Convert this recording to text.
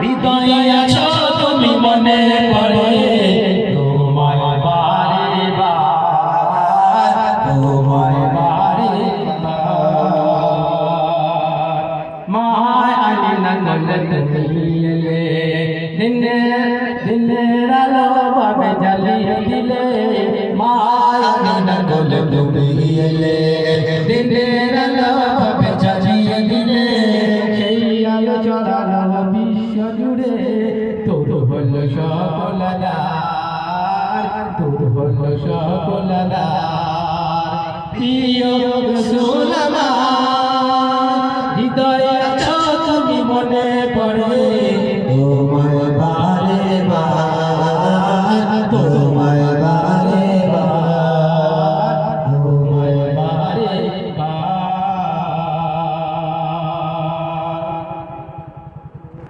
হৃদয়ে আছো তুমি মনে পড়ে তোমায় বারে বার তোমায় বারে মায় আলিনা গলে তুমি এলে দিনের আলো ভাবে জ্বালিয়ে দিলে মায় আলিনা গলে তুমি এলে দিনের আলো ভাবে জ্বালিয়ে দিলে সেই আলো ছড়ানো বিশ্ব জুড়ে তোর হলো সকল আধার তোর হলো সকল আধার প্রিয় রাসূল আমার হৃদয়ে আছো তুমি মনে পড়ে